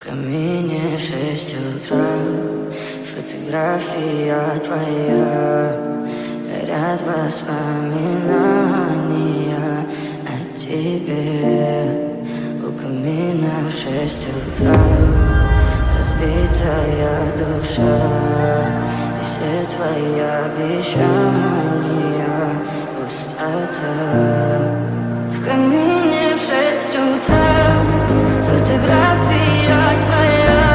камине в 6 утра, фотография твоя, горят воспоминания о тебе. У камина в 6 утра разбитая душа, и все твои обещания пустота. В камине в 6 утра фотография твоя,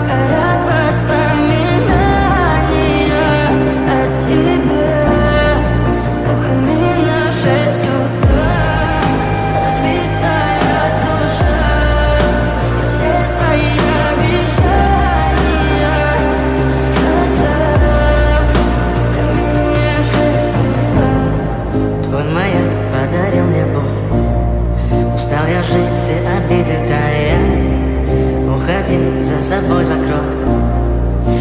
горят воспоминания о тебе. У камина в 6 утра разбитая душа, и все твои обещания пустота. В камине в 6 утра. Твой маяк подарил мне боль. Устал я жить, все обиды тая. Уходи, за собой закрой.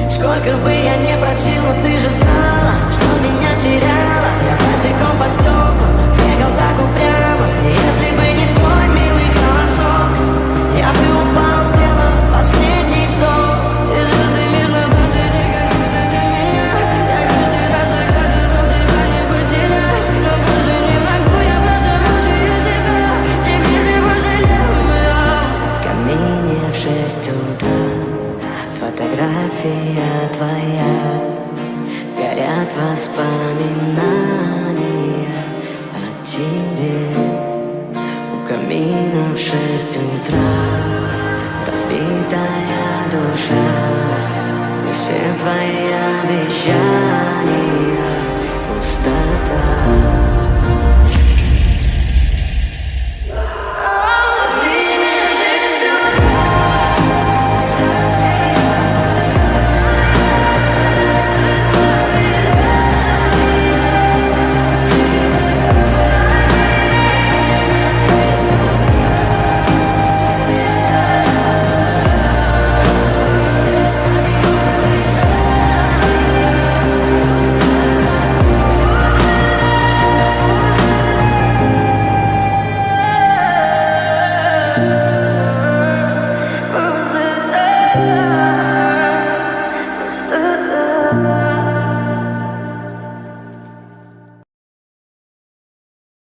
Сколько бы я не просил, но ты же знала, что меня теряла. Я босиком по стеклам бегал так упрямо. И если бы не твой милый голосок, я бы упал, сделал последний вздох. И звезды мирно падали, как будто до меня. Я каждый раз загадывал тебя не потерять, но больше не могу, я просто мучаю себя. Теперь ты пожалел меня. В камине в 6 утра фотография твоя, горят воспоминания о тебе. У камина в 6 утра разбитая душа, и все твои обещания